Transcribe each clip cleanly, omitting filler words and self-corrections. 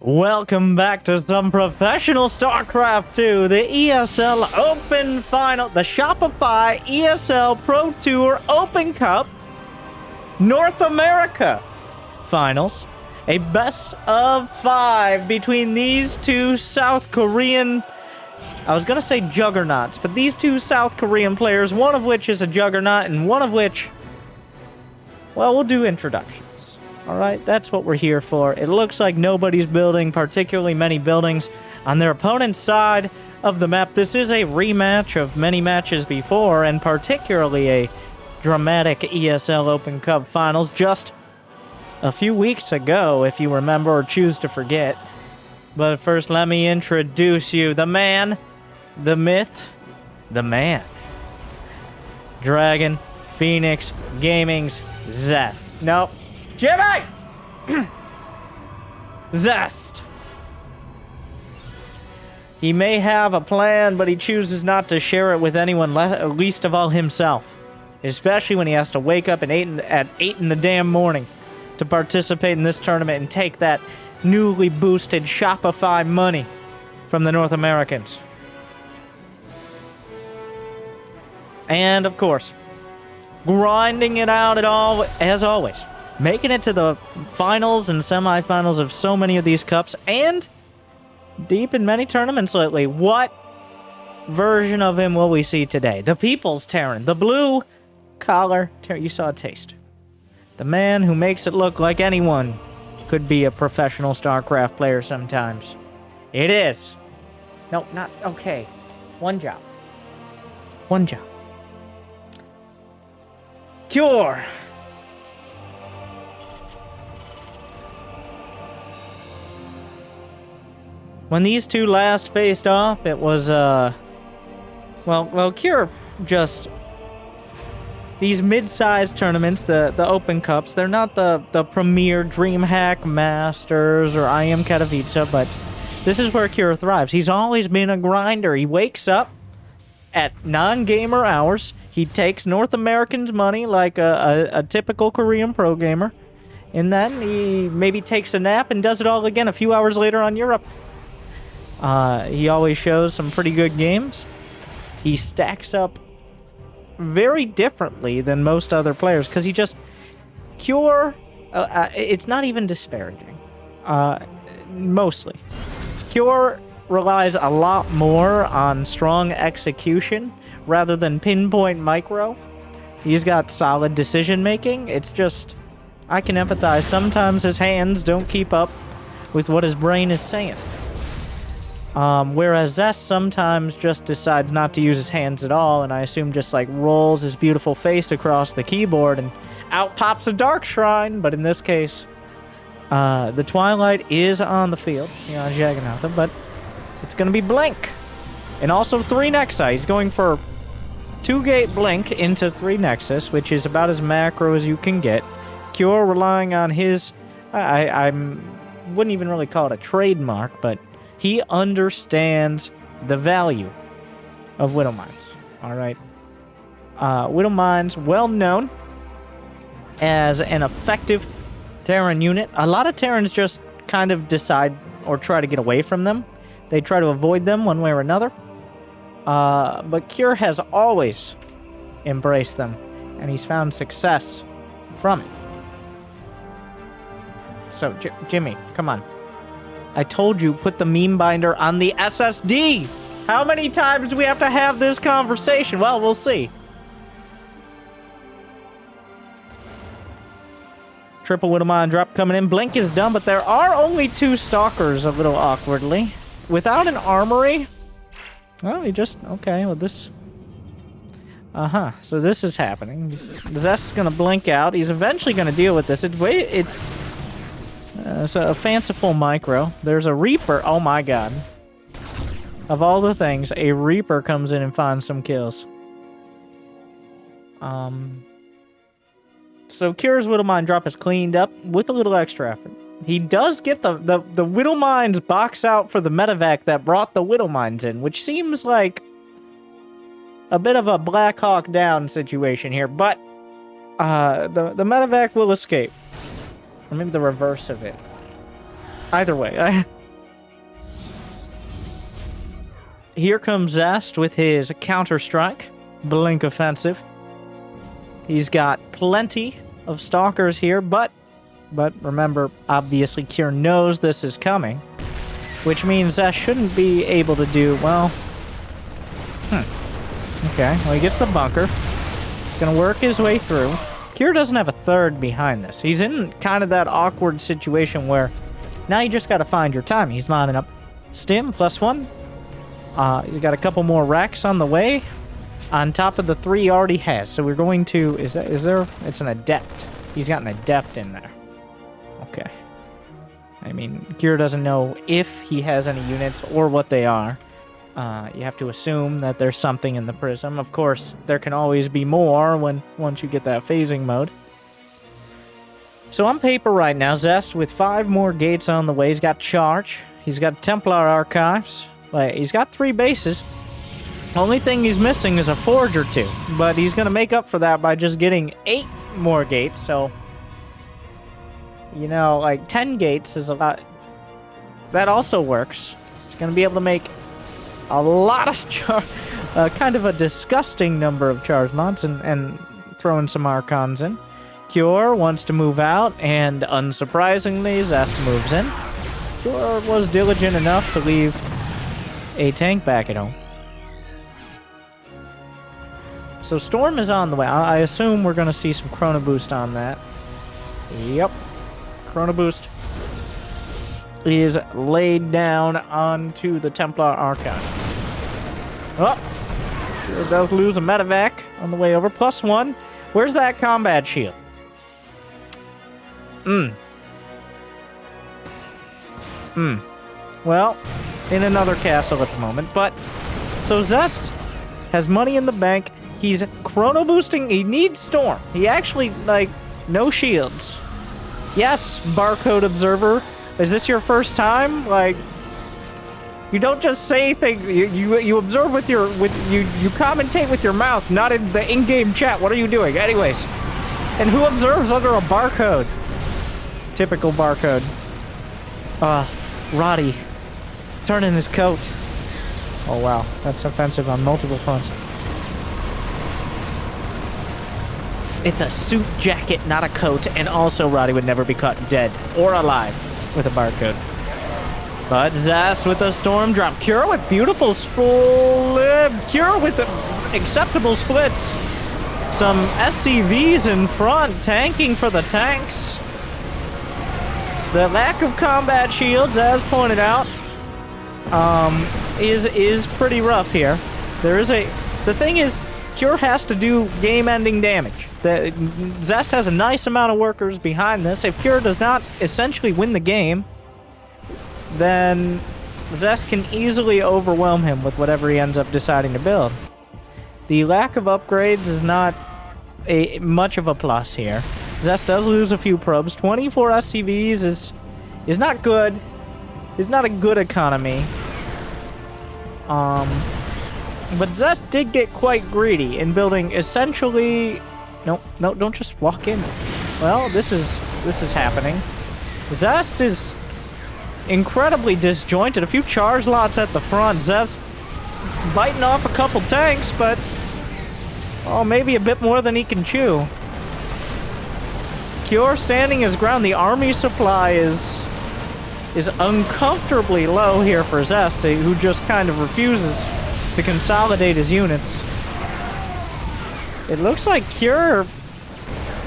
Welcome back to some professional StarCraft 2, the ESL Open Final, the Shopify ESL Pro Tour Open Cup North America Finals. A best of 5 between these two South Korean, I was going to say juggernauts, but these two South Korean players, one of which is a juggernaut and one of which, well, we'll do introductions. All right, that's what we're here for. It looks like nobody's building particularly many buildings on their opponent's side of the map. This is a rematch of many matches before, and particularly a dramatic ESL Open Cup Finals just a few weeks ago, if you remember or choose to forget. But first, let me introduce you, the man, the myth, the man. Dragon, Phoenix, Gaming's Zest. Nope. Jimmy! Zest. He may have a plan, but he chooses not to share it with anyone, least of all himself. Especially when he has to wake up at 8 in the damn morning to participate in this tournament and take that newly boosted Shopify money from the North Americans. And, of course, grinding it out as always. Making it to the finals and semifinals of so many of these cups, and deep in many tournaments lately. What version of him will we see today? The people's Terran, the blue-collar Terran. You saw a taste. The man who makes it look like anyone could be a professional StarCraft player sometimes. It is. No, not... Okay. One job. One job. Cure. When these two last faced off, it was, well, Cure just... These mid-sized tournaments, the Open Cups, they're not the premier DreamHack Masters or I Am Katowice, but this is where Cure thrives. He's always been a grinder. He wakes up at non-gamer hours. He takes North Americans' money like a typical Korean pro gamer, and then he maybe takes a nap and does it all again a few hours later on Europe. He always shows some pretty good games. He stacks up very differently than most other players because he just... Cure... it's not even disparaging. Mostly. Cure relies a lot more on strong execution rather than pinpoint micro. He's got solid decision-making. It's just... I can empathize. Sometimes his hands don't keep up with what his brain is saying. Whereas Zest sometimes just decides not to use his hands at all, and I assume just like rolls his beautiful face across the keyboard and out pops a Dark Shrine. But in this case, the Twilight is on the field, Jagannatha, but it's going to be Blink. And also 3 Nexi. He's going for 2-gate Blink into 3 Nexus, which is about as macro as you can get. Cure relying on his, I wouldn't even really call it a trademark, but he understands the value of Widow Mines. All right. Widow Mines, well known as an effective Terran unit. A lot of Terrans just kind of decide or try to get away from them. They try to avoid them one way or another. But Cure has always embraced them, and he's found success from it. So, Jimmy, come on. I told you, put the meme binder on the SSD. How many times do we have to have this conversation? Well, we'll see. Triple Widow Mine drop coming in. Blink is done, but there are only 2 Stalkers a little awkwardly. Without an armory? Oh, he just... Okay, well, this... So this is happening. Zest's gonna blink out. He's eventually gonna deal with this. It's a fanciful micro. There's a Reaper. Oh my god. Of all the things, a Reaper comes in and finds some kills. So Cure's Widow Mine drop is cleaned up with a little extra effort. He does get the Widow Mines box out for the medevac that brought the Widow Mines in, which seems like a bit of a Black Hawk Down situation here, but the medevac will escape. Or maybe the reverse of it. Either way. Here comes Zest with his Counter-Strike, Blink Offensive. He's got plenty of Stalkers here, but remember, obviously, Cure knows this is coming, which means Zest shouldn't be able to do, well... Okay, well, he gets the bunker. He's gonna work his way through. Cure doesn't have a third behind this. He's in kind of that awkward situation where now you just gotta find your time. He's lining up Stim, +1. He's got a couple more racks on the way, on top of the 3 he already has. So we're going to... Is there... It's an Adept. He's got an Adept in there. Okay. I mean, Cure doesn't know if he has any units or what they are. You have to assume that there's something in the prism. Of course, there can always be more once you get that phasing mode. So on paper right now, Zest with 5 more gates on the way. He's got Charge. He's got Templar Archives. He's got 3 bases. Only thing he's missing is a Forge or 2. But he's going to make up for that by just getting 8 more gates. So, you know, like 10 gates is a lot. That also works. He's going to be able to make a lot of kind of a disgusting number of charge mods and throwing some Archons in. Cure wants to move out, and unsurprisingly, Zest moves in. Cure was diligent enough to leave a tank back at home. So Storm is on the way. I assume we're going to see some Chrono Boost on that. Yep. Chrono Boost is laid down onto the Templar Archon. Oh! Sure does lose a medevac on the way over. +1. Where's that combat shield? Well, in another castle at the moment. But, so Zest has money in the bank. He's chrono boosting. He needs Storm. He actually, like, no shields. Yes, Barcode Observer. Is this your first time? Like, you don't just say things. You observe with your you commentate with your mouth, not in the in-game chat. What are you doing, anyways? And who observes under a barcode? Typical barcode. Roddy, turning his coat. Oh wow, that's offensive on multiple fronts. It's a suit jacket, not a coat, and also Roddy would never be caught dead or alive with a barcode. But Zest with a storm drop. Cure with beautiful split. Cure with acceptable splits. Some SCVs in front, tanking for the tanks. The lack of combat shields, as pointed out, is pretty rough here. The thing is, Cure has to do game-ending damage. Zest has a nice amount of workers behind this. If Cure does not essentially win the game, then Zest can easily overwhelm him with whatever he ends up deciding to build. The lack of upgrades is not much of a plus here. Zest does lose a few probes. 24 SCVs is not good. It's not a good economy. But Zest did get quite greedy in building essentially... No, don't just walk in. Well, this is happening. Zest is incredibly disjointed. A few charge lots at the front. Zest biting off a couple tanks, but maybe a bit more than he can chew. Cure standing his ground. The army supply is uncomfortably low here for Zest, who just kind of refuses to consolidate his units. It looks like Cure...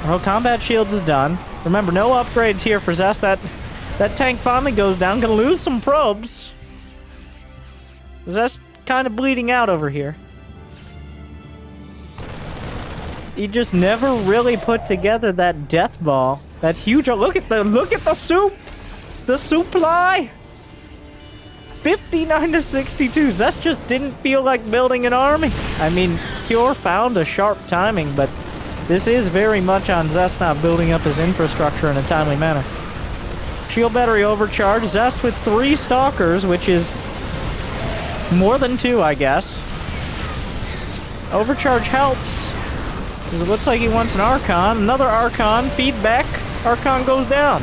Well, combat shields is done. Remember, no upgrades here for Zest. That tank finally goes down. Gonna lose some probes. Zest kind of bleeding out over here. He just never really put together that death ball. That huge... Look at the soup! The supply! 59 to 62. Zest just didn't feel like building an army. I mean, Cure found a sharp timing, but this is very much on Zest not building up his infrastructure in a timely manner. Shield battery overcharge. Zest with 3 stalkers, which is more than 2, I guess. Overcharge helps, because it looks like he wants an Archon. Another Archon. Feedback. Archon goes down.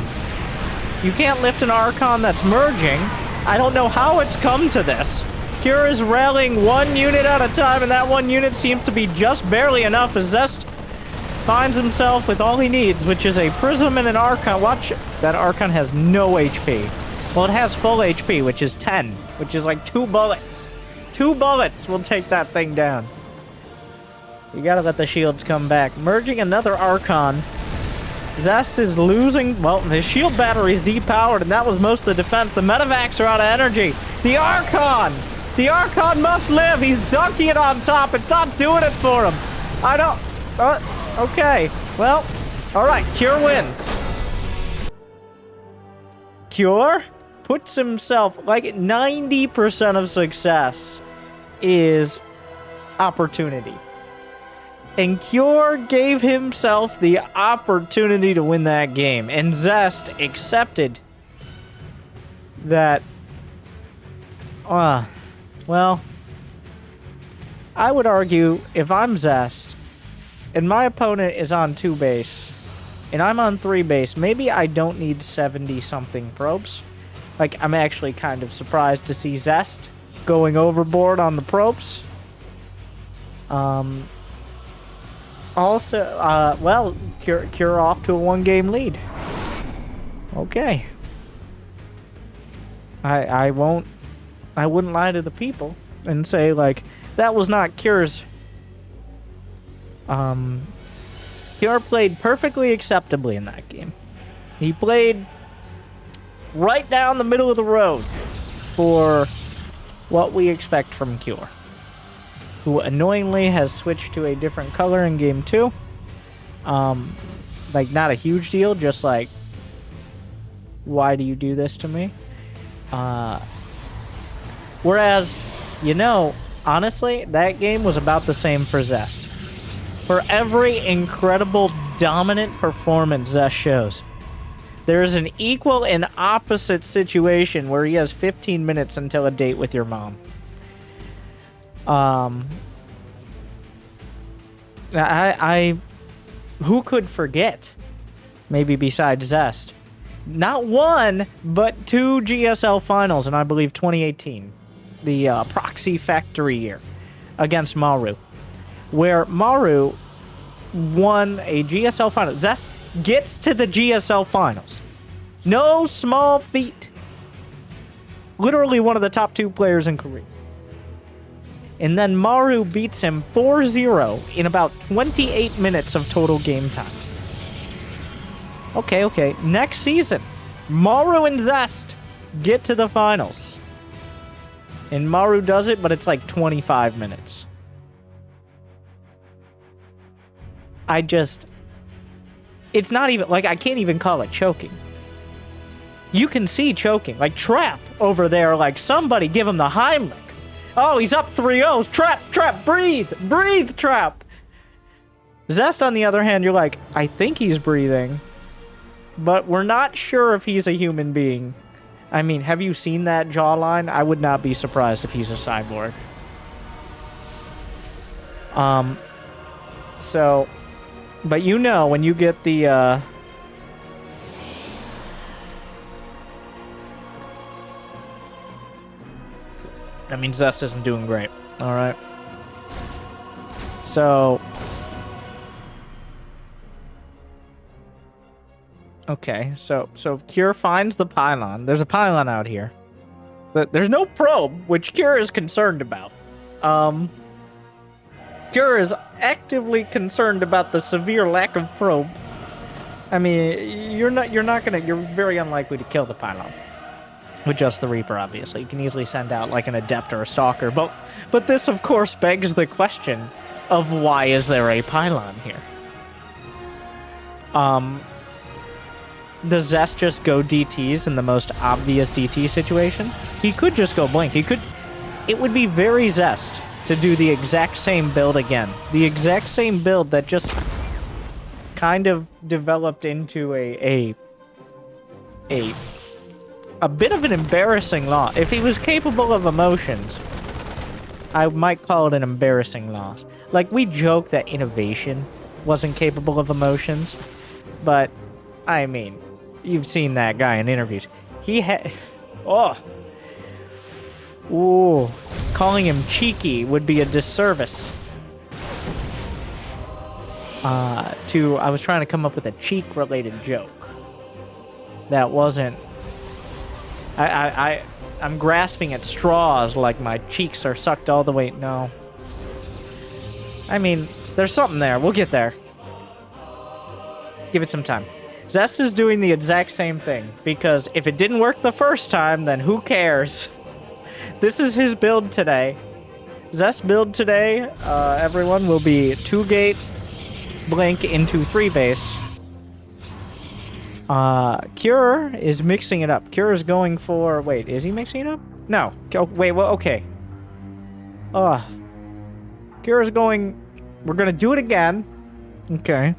You can't lift an Archon that's merging. I don't know how it's come to this. Cure is rallying one unit at a time, and that one unit seems to be just barely enough as Zest finds himself with all he needs, which is a Prism and an Archon. Watch, that Archon has no HP. Well, it has full HP, which is 10, which is like 2 bullets. 2 bullets will take that thing down. You gotta let the shields come back. Merging another Archon. Zest is losing... Well, his shield battery's depowered, and that was most of the defense. The medevacs are out of energy. The Archon! The Archon must live! He's dunking it on top. It's not doing it for him. I don't... okay. Well, alright. Cure wins. Cure puts himself... Like, 90% of success is opportunity. And Cure gave himself the opportunity to win that game. And Zest accepted that... well, I would argue if I'm Zest, and my opponent is on 2 base, and I'm on 3 base, maybe I don't need 70-something probes. Like, I'm actually kind of surprised to see Zest going overboard on the probes. Also, well, Cure off to a 1-game lead. Okay. I wouldn't lie to the people and say, like, that was not Cure's. Cure played perfectly acceptably in that game. He played right down the middle of the road for what we expect from Cure, who annoyingly has switched to a different color in game 2. Like, not a huge deal, just like, why do you do this to me? Whereas, you know, honestly, that game was about the same for Zest. For every incredible dominant performance Zest shows, there is an equal and opposite situation where he has 15 minutes until a date with your mom. Who could forget? Maybe besides Zest. Not 1, but 2 GSL finals in, I believe, 2018. The proxy factory year against Maru, where Maru won a GSL final. Zest gets to the GSL finals. No small feat. Literally one of the top 2 players in Korea. And then Maru beats him 4-0 in about 28 minutes of total game time. Okay. Next season, Maru and Zest get to the finals. And Maru does it, but it's like 25 minutes. It's not even, like, I can't even call it choking. You can see choking. Like, Trap over there, like, somebody give him the Heimlich. Oh, he's up 3-0. Trap, breathe, Trap. Zest, on the other hand, you're like, I think he's breathing, but we're not sure if he's a human being. I mean, have you seen that jawline? I would not be surprised if he's a cyborg. So, but you know, when you get the, I mean, Zest isn't doing great. Alright. So, okay, so Cure finds the pylon. There's a pylon out here. There's no probe, which Cure is concerned about. Cure is actively concerned about the severe lack of probe. I mean, you're very unlikely to kill the pylon with just the Reaper, obviously. You can easily send out like an Adept or a Stalker, but this, of course, begs the question of why is there a pylon here? Does Zest just go DTs in the most obvious DT situation? He could just go Blink. It would be very Zest to do the exact same build again. The exact same build that just kind of developed into a bit of an embarrassing loss. If he was capable of emotions, I might call it an embarrassing loss. Like, we joke that Innovation wasn't capable of emotions, but, I mean, You've seen that guy in interviews. He had... Oh. Ooh. Calling him cheeky would be a disservice. I was trying to come up with a cheek-related joke. That wasn't... I'm grasping at straws like my cheeks are sucked all the way... No. I mean, there's something there. We'll get there. Give it some time. Zest is doing the exact same thing, because if it didn't work the first time, then who cares? This is his build today. Zest's build today, everyone, will be 2-gate, blink into 3-base. Cure is mixing it up. Cure is going for... Wait, is he mixing it up? No. Oh, wait, well, okay. Cure is going... We're gonna do it again. Okay.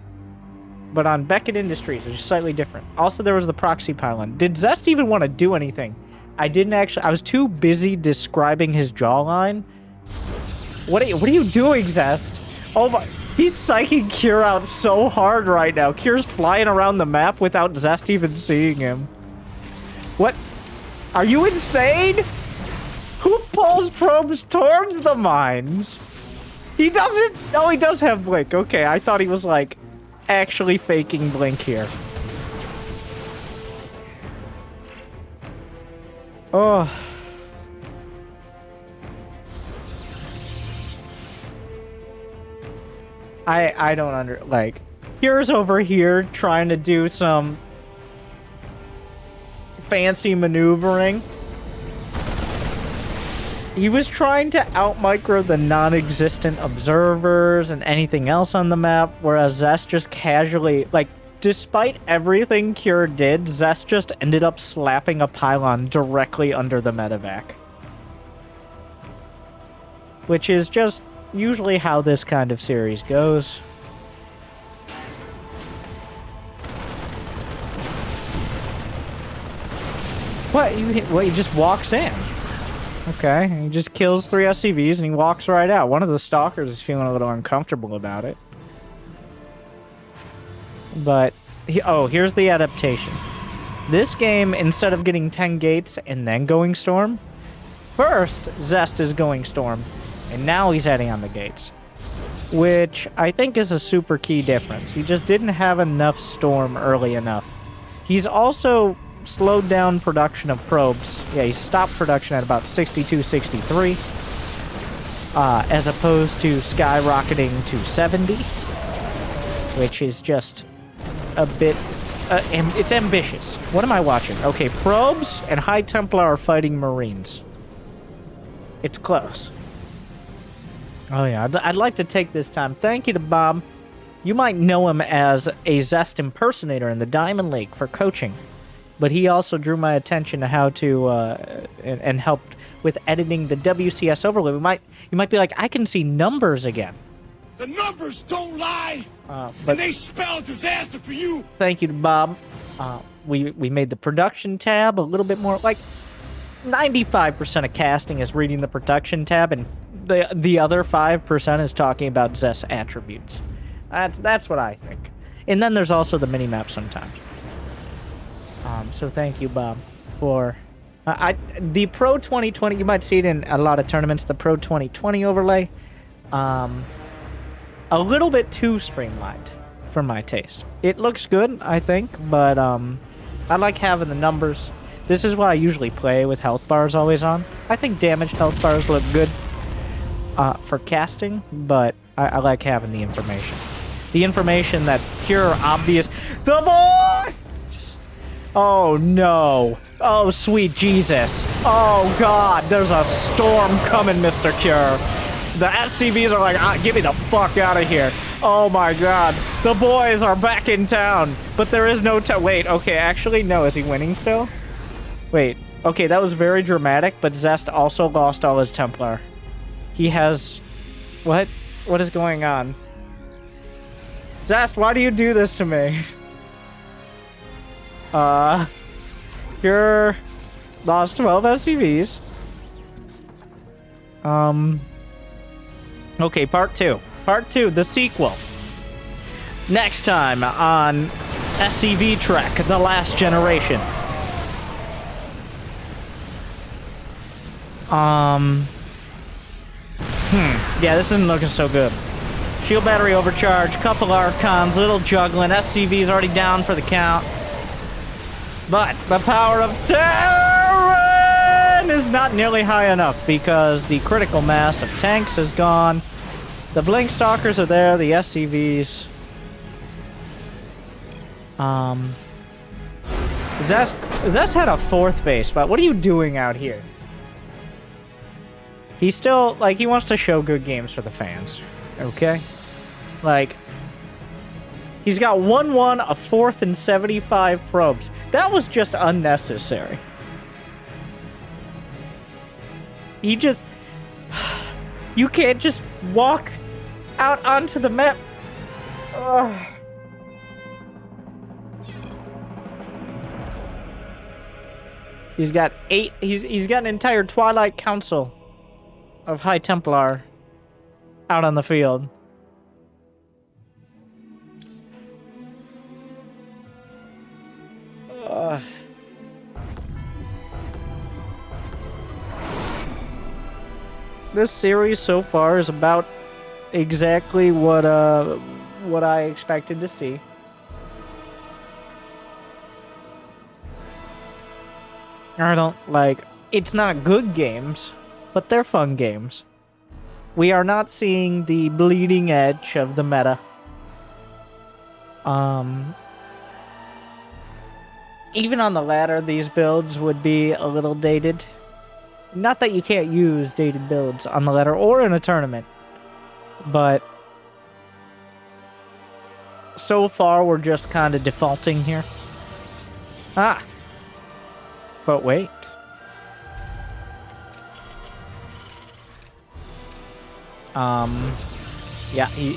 But on Beckett Industries, which is slightly different. Also, there was the proxy pylon. Did Zest even want to do anything? I didn't actually... I was too busy describing his jawline. What are you doing, Zest? Oh my... He's psyching Cure out so hard right now. Cure's flying around the map without Zest even seeing him. What? Are you insane? Who pulls probes towards the mines? He doesn't... Oh, he does have Blink. Okay, I thought he was, like, actually faking Blink here. Oh... I don't like, Cure's over here trying to do some fancy maneuvering. He was trying to out-micro the non-existent observers and anything else on the map, whereas Zest just casually, like, despite everything Cure did, Zest just ended up slapping a pylon directly under the medevac. Which is just... usually how this kind of series goes. What? He just walks in. Okay, he just kills 3 SCVs and he walks right out. One of the stalkers is feeling a little uncomfortable about it. But, here's the adaptation. This game, instead of getting 10 gates and then going Storm, first, Zest is going Storm. And now he's heading on the gates. Which I think is a super key difference. He just didn't have enough Storm early enough. He's also slowed down production of probes. Yeah, he stopped production at about 62, 63. As opposed to skyrocketing to 70. Which is just a bit... it's ambitious. What am I watching? Okay, probes and High Templar are fighting Marines. It's close. Oh yeah, I'd like to take this time. Thank you to Bob. You might know him as a Zest impersonator in the Diamond League for coaching, but he also drew my attention to how to and helped with editing the WCS overlay. You might be like, I can see numbers again. The numbers don't lie, but and they spell disaster for you. Thank you to Bob. We made the production tab a little bit more like 95% of casting is reading the production tab, and the other 5% is talking about Zest's attributes. That's what I think. And then there's also the mini-map sometimes. So thank you, Bob, for... the Pro 2020, you might see it in a lot of tournaments, the Pro 2020 overlay. A little bit too streamlined for my taste. It looks good, I think, but I like having the numbers. This is why I usually play with health bars always on. I think damaged health bars look good for casting, but I like having the information. The information that pure, obvious... The boys! Oh, no. Oh, sweet Jesus. Oh, God. There's a storm coming, Mr. Cure. The SCVs are like, get me the fuck out of here. Oh, my God. The boys are back in town. But there is no... Wait, okay, actually, no. Is he winning still? Wait. Okay, that was very dramatic, but Zest also lost all his Templar. He has... What? What is going on? Zest, why do you do this to me? You're... Lost 12 SCVs. Okay, part 2. Part 2, the sequel. Next time on SCV Trek, the last generation. Yeah, this isn't looking so good. Shield battery overcharge, couple Archons, little juggling. SCV's already down for the count. But the power of Terran is not nearly high enough because the critical mass of tanks is gone. The Blink Stalkers are there, the SCVs. Zest had a 4th base, but what are you doing out here? He's still, like, he wants to show good games for the fans, okay? Like, he's got 1-1, a 4th, and 75 probes. That was just unnecessary. He just... You can't just walk out onto the map. Ugh. He's got 8... He's got an entire Twilight Council of High Templar out on the field. This series so far is about exactly what I expected to see. I don't like... It's not good games, but they're fun games. We are not seeing the bleeding edge of the meta. Even on the ladder, these builds would be a little dated. Not that you can't use dated builds on the ladder or in a tournament, but so far we're just kind of defaulting here. Ah! But wait. Yeah, he...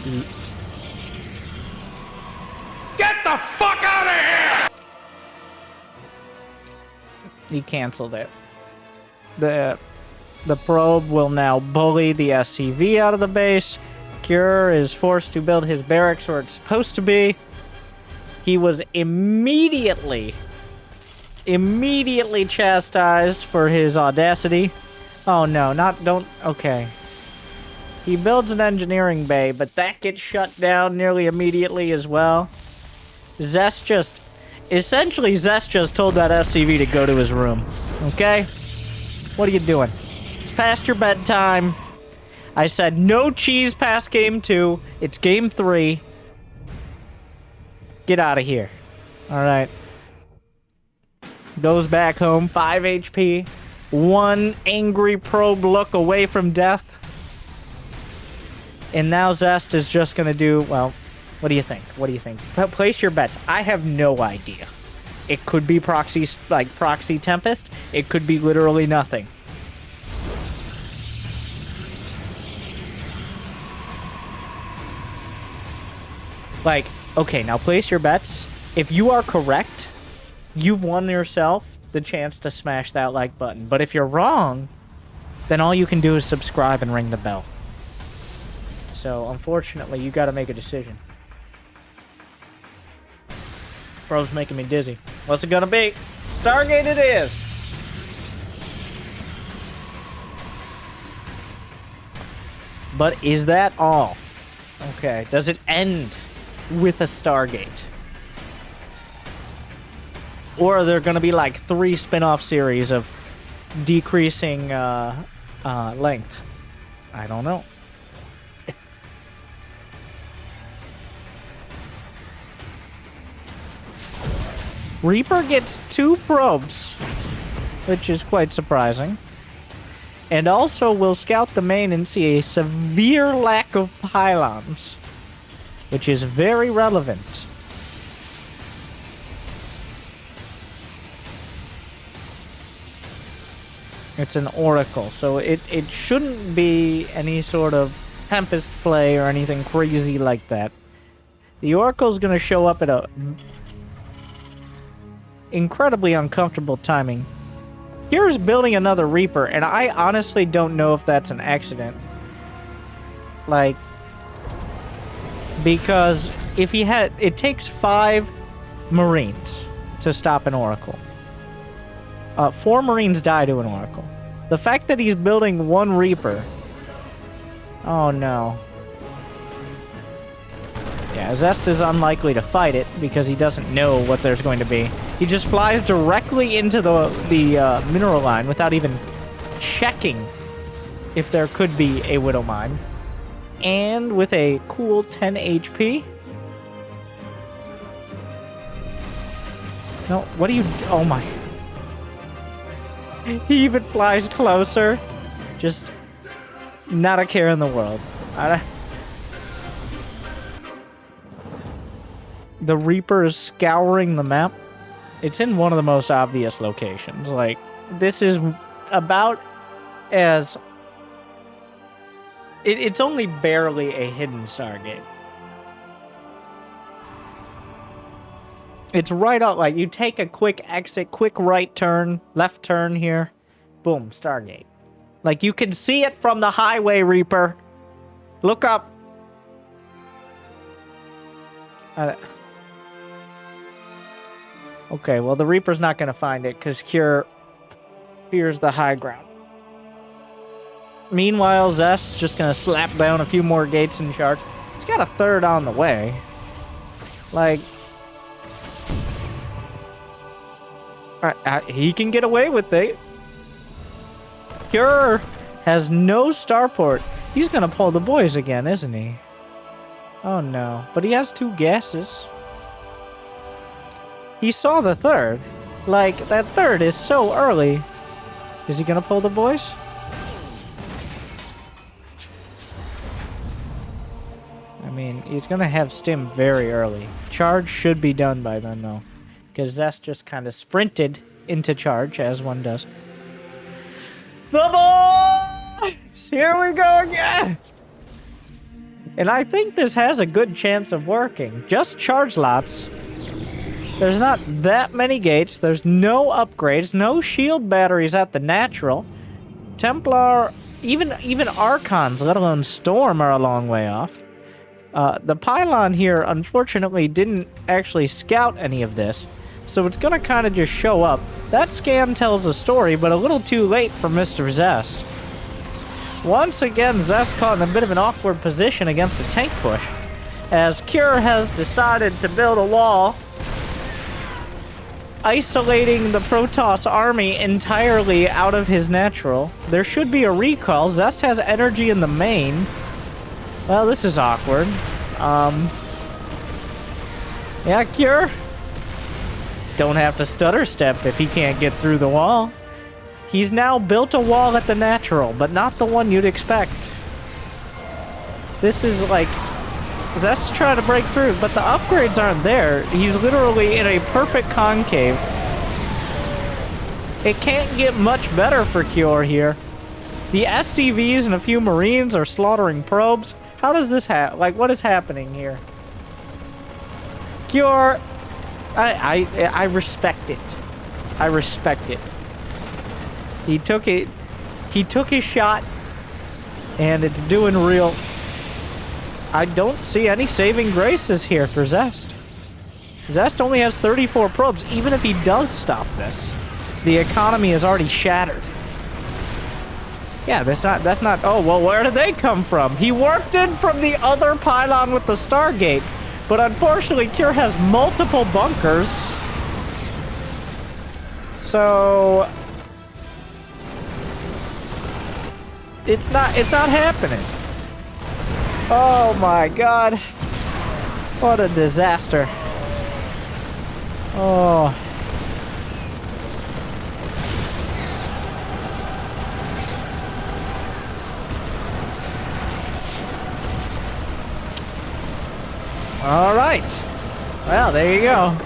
Get the fuck out of here! He canceled it. The probe will now bully the SCV out of the base. Cure is forced to build his barracks where it's supposed to be. He was immediately chastised for his audacity. Oh no, okay. He builds an engineering bay, but that gets shut down nearly immediately as well. Zest just told that SCV to go to his room. Okay? What are you doing? It's past your bedtime. I said no cheese past game 2. It's game 3. Get out of here. Alright. Goes back home. 5 HP. 1 angry probe look away from death. And now Zest is just gonna do, well, what do you think? What do you think? Place your bets. I have no idea. It could be proxy Tempest. It could be literally nothing. Like, okay, now place your bets. If you are correct, you've won yourself the chance to smash that like button. But if you're wrong, then all you can do is subscribe and ring the bell. So, unfortunately, you gotta make a decision. Probe's making me dizzy. What's it gonna be? Stargate it is! But is that all? Okay, does it end with a Stargate? Or are there gonna be like 3 spin-off series of decreasing length? I don't know. Reaper gets 2 probes, which is quite surprising. And also will scout the main and see a severe lack of pylons, which is very relevant. It's an Oracle, so it shouldn't be any sort of Tempest play or anything crazy like that. The Oracle's going to show up at a incredibly uncomfortable timing. Here's building another Reaper, and I honestly don't know if that's an accident. Like, because if he had... It takes 5 Marines to stop an Oracle. 4 Marines die to an Oracle. The fact that he's building 1 Reaper. Oh no. Yeah, Zest is unlikely to fight it because he doesn't know what there's going to be. He just flies directly into the mineral line without even checking if there could be a Widow Mine. And with a cool 10 HP. No, what do you... Oh my... He even flies closer. Just not a care in the world. The Reaper is scouring the map. It's in one of the most obvious locations. Like, this is about as... It's only barely a hidden Stargate. It's right out, like, you take a quick exit, quick right turn, left turn here. Boom, Stargate. Like, you can see it from the highway, Reaper. Look up. Okay, well, the Reaper's not going to find it, because Cure fears the high ground. Meanwhile, Zest's just going to slap down a few more gates and charge. It's got a 3rd on the way. Like... he can get away with it. Cure has no starport. He's gonna pull the boys again, isn't he? Oh no. But he has 2 gases. He saw the 3rd. Like, that 3rd is so early. Is he gonna pull the boys? I mean, he's gonna have Stim very early. Charge should be done by then, though. Because Zest just kind of sprinted into charge, as one does. The boys! Here we go again! And I think this has a good chance of working. Just charge lots. There's not that many gates. There's no upgrades. No shield batteries at the natural. Templar, even Archons, let alone Storm, are a long way off. The pylon here, unfortunately, didn't actually scout any of this. So it's going to kind of just show up. That scan tells a story, but a little too late for Mr. Zest. Once again, Zest caught in a bit of an awkward position against a tank push, as Cure has decided to build a wall, isolating the Protoss army entirely out of his natural. There should be a recall. Zest has energy in the main. Well, this is awkward. Yeah, Cure. Don't have to stutter step if he can't get through the wall. He's now built a wall at the natural, but not the one you'd expect. This is like... Zest's trying to break through, but the upgrades aren't there. He's literally in a perfect concave. It can't get much better for Cure here. The SCVs and a few Marines are slaughtering probes. How does this happen? Like, what is happening here? Cure... I respect it. I respect it. He took it. He took his shot, and it's doing real. I don't see any saving graces here for Zest. Zest only has 34 probes. Even if he does stop this, the economy is already shattered. Yeah, that's not... Oh, well, where did they come from? He warped in from the other pylon with the Stargate. But unfortunately, Cure has multiple bunkers. So... It's not happening. Oh my god. What a disaster. Oh. All right. Well, there you go.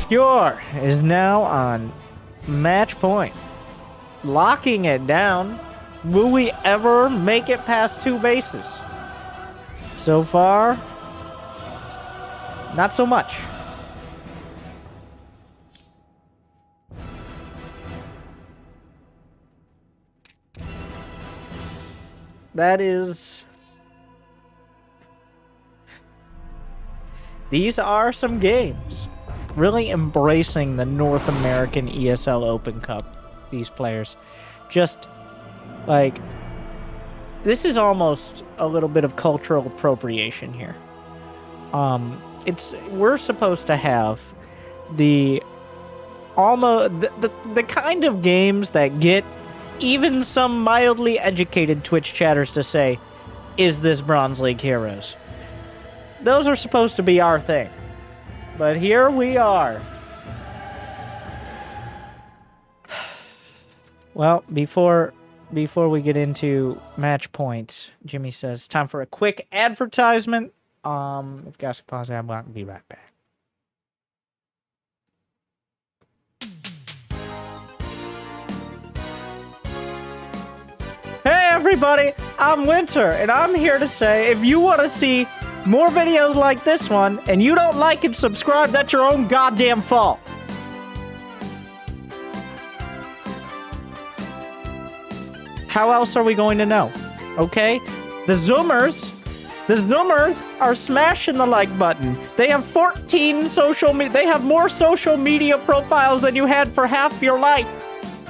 Cure is now on match point. Locking it down. Will we ever make it past 2 bases? So far, not so much. That is... These are some games. really embracing the North American ESL Open Cup, these players. Just, like, this is almost a little bit of cultural appropriation here. We're supposed to have the kind of games that get even some mildly educated Twitch chatters to say, is this Bronze League Heroes? Those are supposed to be our thing. But here we are. Well, before we get into match points, Jimmy says, time for a quick advertisement. If you guys can pause, I'm going to be right back. Hey everybody, I'm Winter, and I'm here to say if you want to see more videos like this one, and you don't like and subscribe, that's your own goddamn fault. How else are we going to know? Okay? The Zoomers are smashing the like button. They have 14 they have more social media profiles than you had for half your life.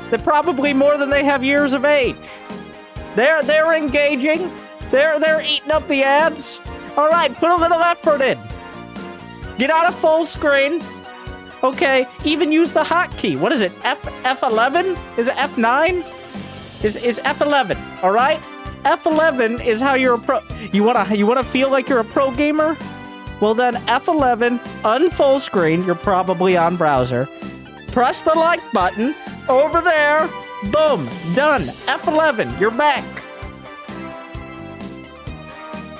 They're probably more than they have years of age. They're engaging. They're eating up the ads. All right, put a little effort in. Get out of full screen. Okay, even use the hotkey. What is it? F11? Is it F9? Is F11? All right. F11 is how you're a pro. You wanna feel like you're a pro gamer? Well then, F11 unfull screen. You're probably on browser. Press the like button over there. Boom, done. F11, you're back.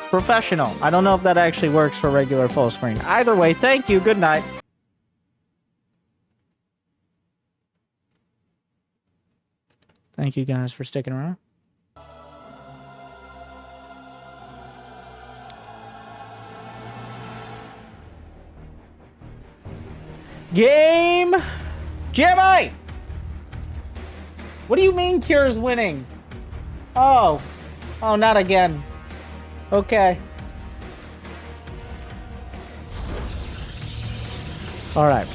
Professional. I don't know if that actually works for regular full screen. Either way, thank you. Good night. Thank you guys for sticking around. Game Jimmy! What do you mean Cure's winning? Oh, not again. Okay. All right.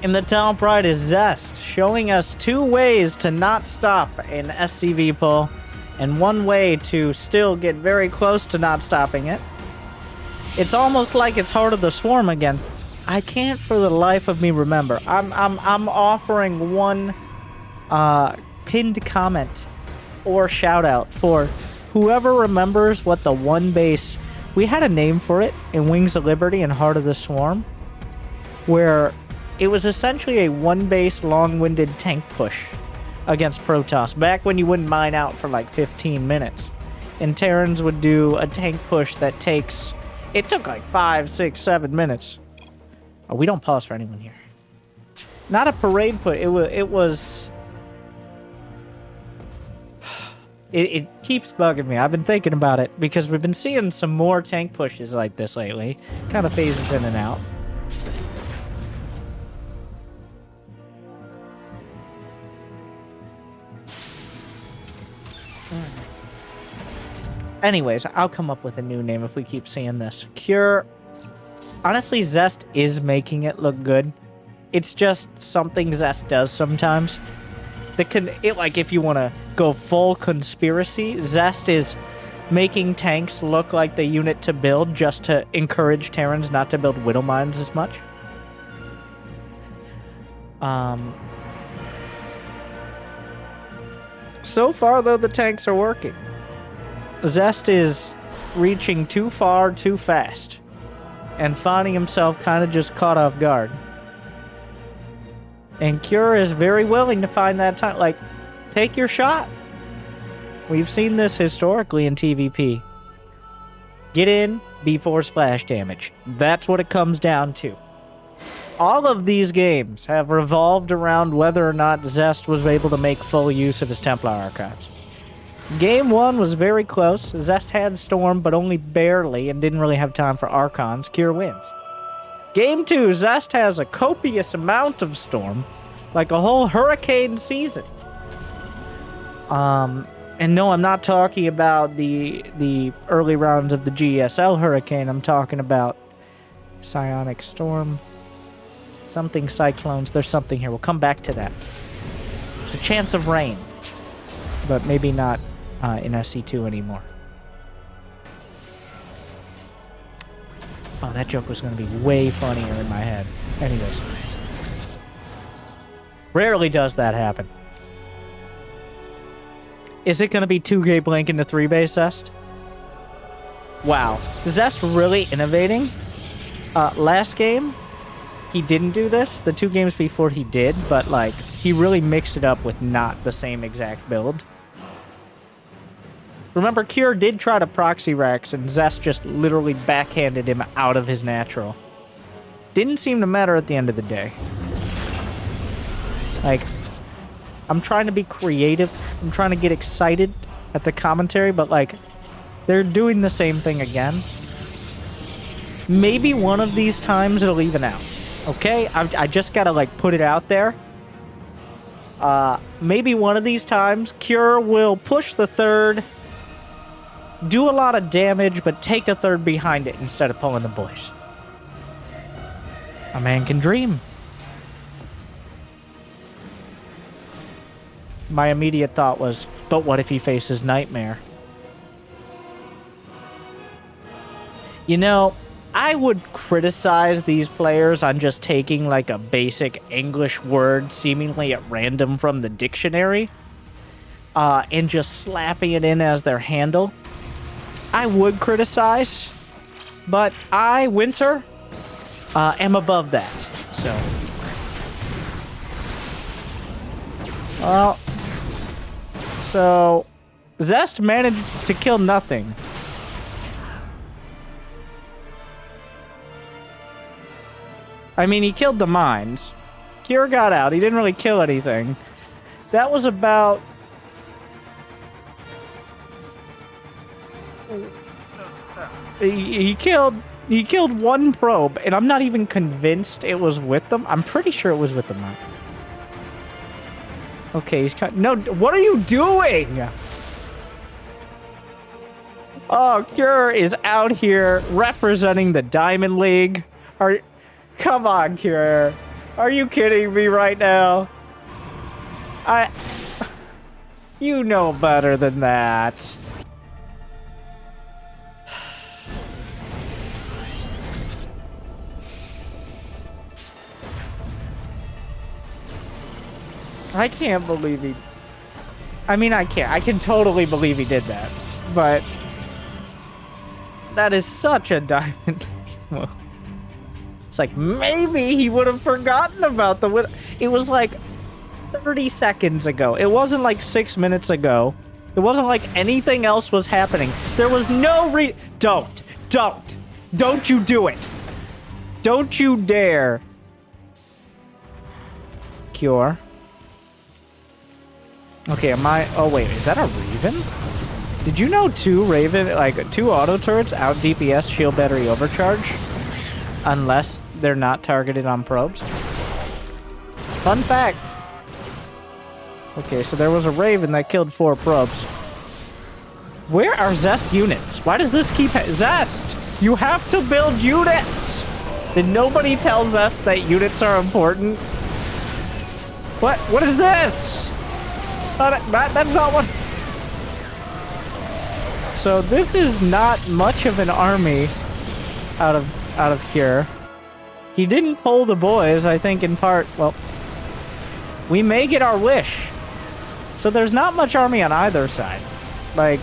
In the top right is Zest, showing us 2 ways to not stop an SCV pull, and 1 way to still get very close to not stopping it. It's almost like it's Heart of the Swarm again. I can't for the life of me remember. I'm offering 1 pinned comment or shout out for whoever remembers what the 1 base. We had a name for it in Wings of Liberty and Heart of the Swarm, where it was essentially a 1 base long-winded tank push against Protoss, back when you wouldn't mine out for like 15 minutes. And Terrans would do a tank push that took like 5, 6, 7 minutes. Oh, we don't pause for anyone here. Not a parade push. It keeps bugging me. I've been thinking about it because we've been seeing some more tank pushes like this lately. Kind of phases in and out. Anyways, I'll come up with a new name if we keep seeing this. Cure. Honestly, Zest is making it look good. It's just something Zest does sometimes. Like, if you want to go full conspiracy, Zest is making tanks look like the unit to build just to encourage Terrans not to build Widow Mines as much. So far, though, the tanks are working. Zest is reaching too far too fast and finding himself kind of just caught off guard. And Cure is very willing to find that time. Like, take your shot. We've seen this historically in TVP. Get in before splash damage. That's what it comes down to. All of these games have revolved around whether or not Zest was able to make full use of his Templar archives. Game 1 was very close. Zest had Storm, but only barely, and didn't really have time for Archons. Cure wins. Game 2, Zest has a copious amount of Storm, like a whole hurricane season. And no, I'm not talking about the early rounds of the ESL Hurricane. I'm talking about Psionic Storm, something Cyclones. There's something here. We'll come back to that. There's a chance of rain, but maybe not in SC2 anymore. Oh, that joke was going to be way funnier in my head. Anyways. Rarely does that happen. Is it going to be 2K Blink into 3-base Zest? Wow. Zest really innovating. Last game, he didn't do this. The 2 games before he did, but like, he really mixed it up with not the same exact build. Remember, Cure did try to proxy Rex, and Zest just literally backhanded him out of his natural. Didn't seem to matter at the end of the day. Like, I'm trying to be creative. I'm trying to get excited at the commentary, but like, they're doing the same thing again. Maybe one of these times it'll even out. Okay? I just gotta like put it out there. Maybe one of these times, Cure will push the third, do a lot of damage, but take a third behind it instead of pulling the boys. A man can dream. My immediate thought was, but what if he faces Nightmare? You know, I would criticize these players on just taking like a basic English word seemingly at random from the dictionary and just slapping it in as their handle. I would criticize, but I, Winter, am above that. So, well, so Zest managed to kill nothing. I mean, he killed the mines. Cure got out. He didn't really kill anything. That was about... He killed one probe, and I'm not even convinced it was with them. I'm pretty sure it was with them. Okay, he's cut. No, what are you doing? Oh, Cure is out here representing the Diamond League. Come on, Cure. Are you kidding me right now? You know better than that. I can't believe he... I mean, I can't. I can totally believe he did that. But... that is such a Diamond League. It's like, maybe he would have forgotten about the... It was like 30 seconds ago. It wasn't like 6 minutes ago. It wasn't like anything else was happening. There was no Don't you do it. Don't you dare. Cure. Okay, am I... Oh, wait, is that a Raven? Did you know 2 Raven, like 2 auto turrets out DPS shield battery overcharge? Unless they're not targeted on probes. Fun fact. Okay, so there was a Raven that killed 4 probes. Where are Zest units? Why does this keep... Zest! You have to build units! Did nobody tell Zest that units are important? What is this? That's not what... So this is not much of an army out of Cure. He didn't pull the boys, I think in part, well, we may get our wish. So there's not much army on either side. Like,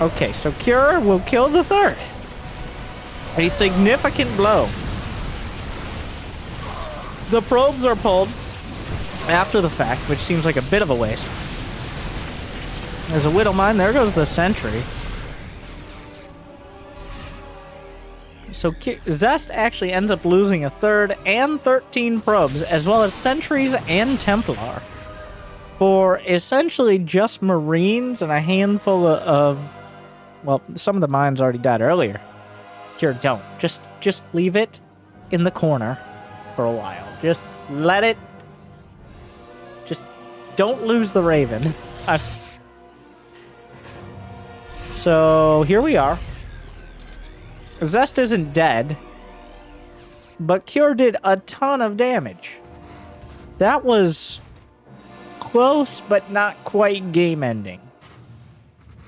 okay, so Cure will kill the third. A significant blow. The probes are pulled after the fact, which seems like a bit of a waste. There's a Widow Mine. There goes the Sentry. So Zest actually ends up losing a third and 13 probes, as well as Sentries and Templar, for essentially just Marines and a handful of... Well, some of the mines already died earlier. Cure, don't. Just leave it in the corner for a while. Just let it... Just don't lose the Raven. So here we are. Zest isn't dead, but Cure did a ton of damage. That was close, but not quite game-ending.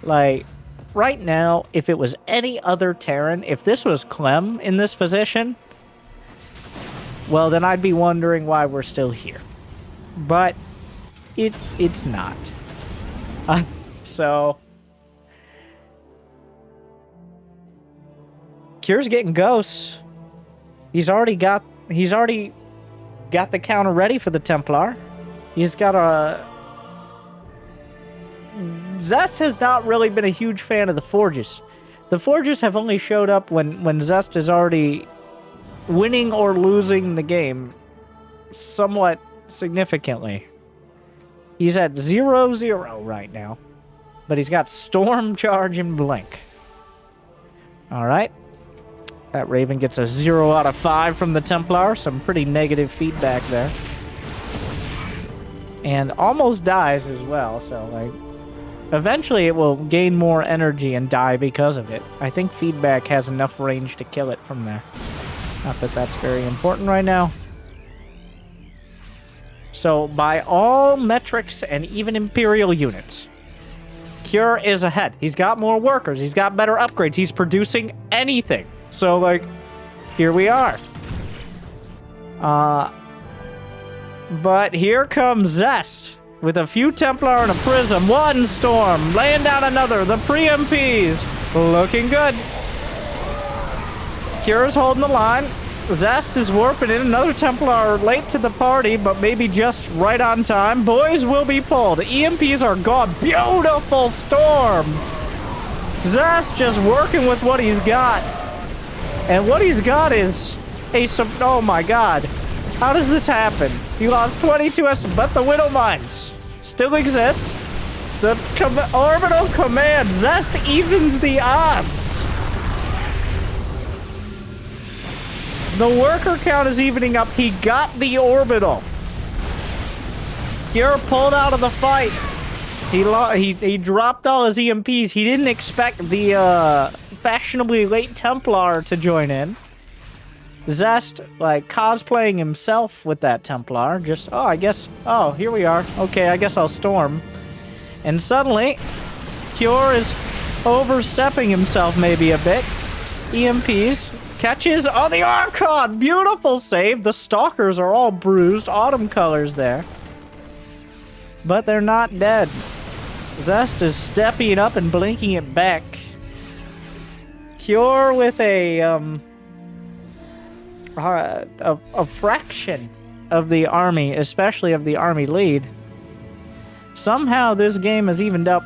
Like, right now, if it was any other Terran, if this was Clem in this position, well, then I'd be wondering why we're still here. But it's not. So Cure's getting ghosts. He's already got the counter ready for the Templar. He's got a... Zest has not really been a huge fan of the Forges. The Forges have only showed up when Zest is already winning or losing the game somewhat significantly. He's at 0-0 right now. But he's got Storm, Charge, and Blink. Alright. That Raven gets a 0 out of 5 from the Templar. Some pretty negative feedback there. And almost dies as well, so, like... Eventually it will gain more energy and die because of it. I think feedback has enough range to kill it from there. Not that that's very important right now. So, by all metrics and even Imperial units, Cure is ahead. He's got more workers. He's got better upgrades. He's producing anything. So, like, here we are. But here comes Zest with a few Templar and a Prism. One Storm, laying down another. The pre-MPs looking good. Cure's holding the line. Zest is warping in. Another Templar late to the party, but maybe just right on time. Boys will be pulled. EMPs are gone. Beautiful Storm. Zest just working with what he's got. And what he's got is a... Oh my god. How does this happen? He lost 22 S, but the Widow Mines still exist. The orbital command. Zest evens the odds. The worker count is evening up. He got the orbital. Cure pulled out of the fight. He dropped all his EMPs. He didn't expect the fashionably late Templar to join in. Zest, like, cosplaying himself with that Templar. Just, oh, I guess, oh, here we are. Okay, I guess I'll Storm. And suddenly, Cure is overstepping himself maybe a bit. EMPs. Catches, oh, the Archon! Beautiful save. The Stalkers are all bruised. Autumn colors there. But they're not dead. Zest is stepping up and blinking it back. Cure with a fraction of the army, especially of the army lead. Somehow this game has evened up,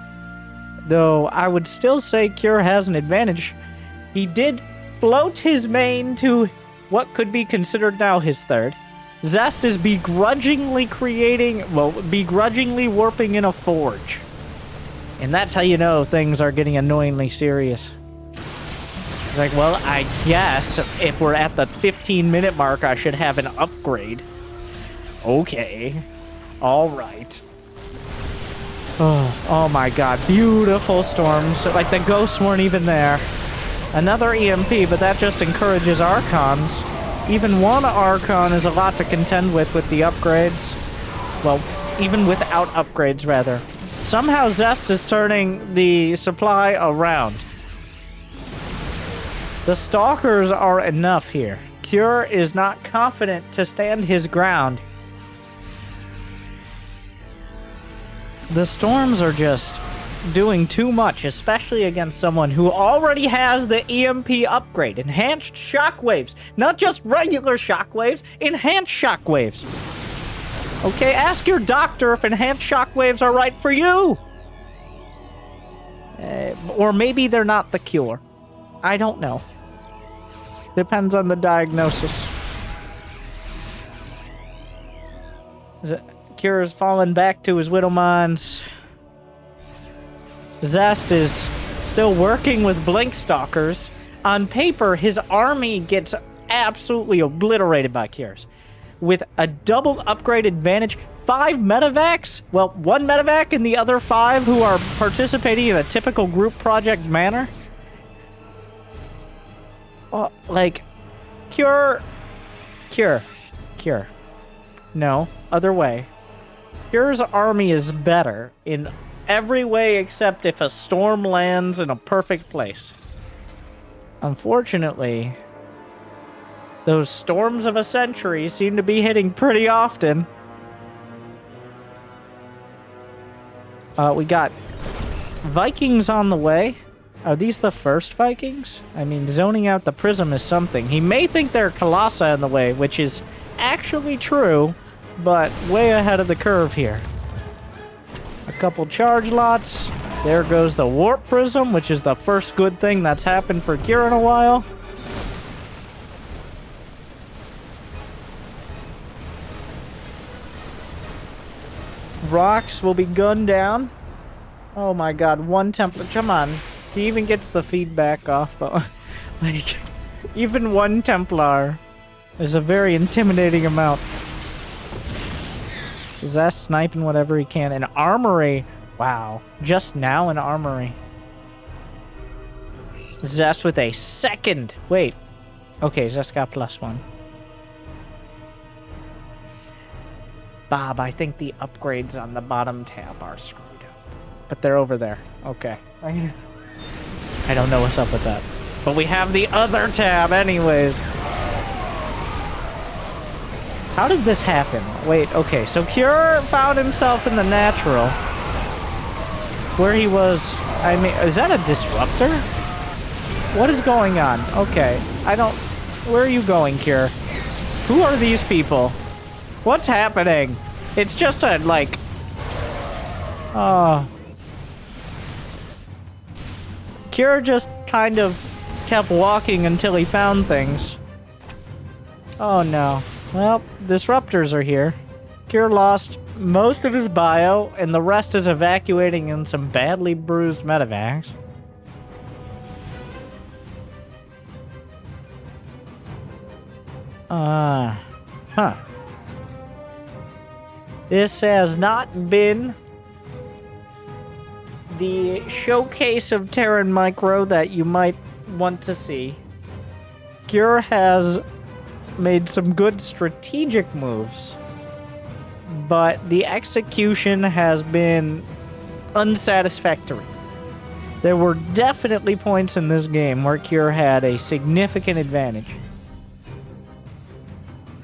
though I would still say Cure has an advantage. He did float his main to what could be considered now his third. Zest is begrudgingly begrudgingly warping in a forge. And that's how you know things are getting annoyingly serious. It's like, well, I guess if we're at the 15-minute mark, I should have an upgrade. Okay. All right. Oh my god. Beautiful storms. Like, the ghosts weren't even there. Another EMP, but that just encourages Archons. Even one Archon is a lot to contend with the upgrades. Well, even without upgrades, rather. Somehow Zest is turning the supply around. The Stalkers are enough here. Cure is not confident to stand his ground. The Storms are just doing too much, especially against someone who already has the EMP upgrade. Enhanced shockwaves. Not just regular shockwaves, enhanced shockwaves. Okay, ask your doctor if enhanced shockwaves are right for you. Or maybe they're not the cure. I don't know. Depends on the diagnosis. Cure is falling back to his Widow Mines. Zest is still working with Blink Stalkers. On paper, his army gets absolutely obliterated by Cures. with a double upgrade advantage. 5 medevacs? Well, 1 medevac and the other 5 who are participating in a typical group project manner? Like, Cure. No, other way. Cure's army is better in every way except if a storm lands in a perfect place. Unfortunately, those storms of a century seem to be hitting pretty often. We got Vikings on the way. Are these the first Vikings? I mean, zoning out the prism is something. He may think there are Colossi in the way, which is actually true, but way ahead of the curve here. A couple charge lots. There goes the warp prism, which is the first good thing that's happened for Kira in a while. Rocks will be gunned down. Oh my god, 1 Templar. Come on. He even gets the feedback off, but like, even 1 Templar is a very intimidating amount. Zest sniping whatever he can. An armory. Wow. Just now an armory. Zest with a second. Wait. Okay, Zest got +1. Bob, I think the upgrades on the bottom tab are screwed up. But they're over there. Okay. I don't know what's up with that. But we have the other tab anyways. How did this happen? Wait, okay. So Cure found himself in the natural. Where he was... I mean, is that a disruptor? What is going on? Okay. I don't... Where are you going, Cure? Who are these people? What's happening? It's just a, like... Oh... Cure just kind of kept walking until he found things. Oh no. Well, disruptors are here. Cure lost most of his bio, and the rest is evacuating in some badly bruised medevacs. Huh. This has not been the showcase of Terran Micro that you might want to see. Cure has made some good strategic moves, but the execution has been unsatisfactory. There were definitely points in this game where Cure had a significant advantage.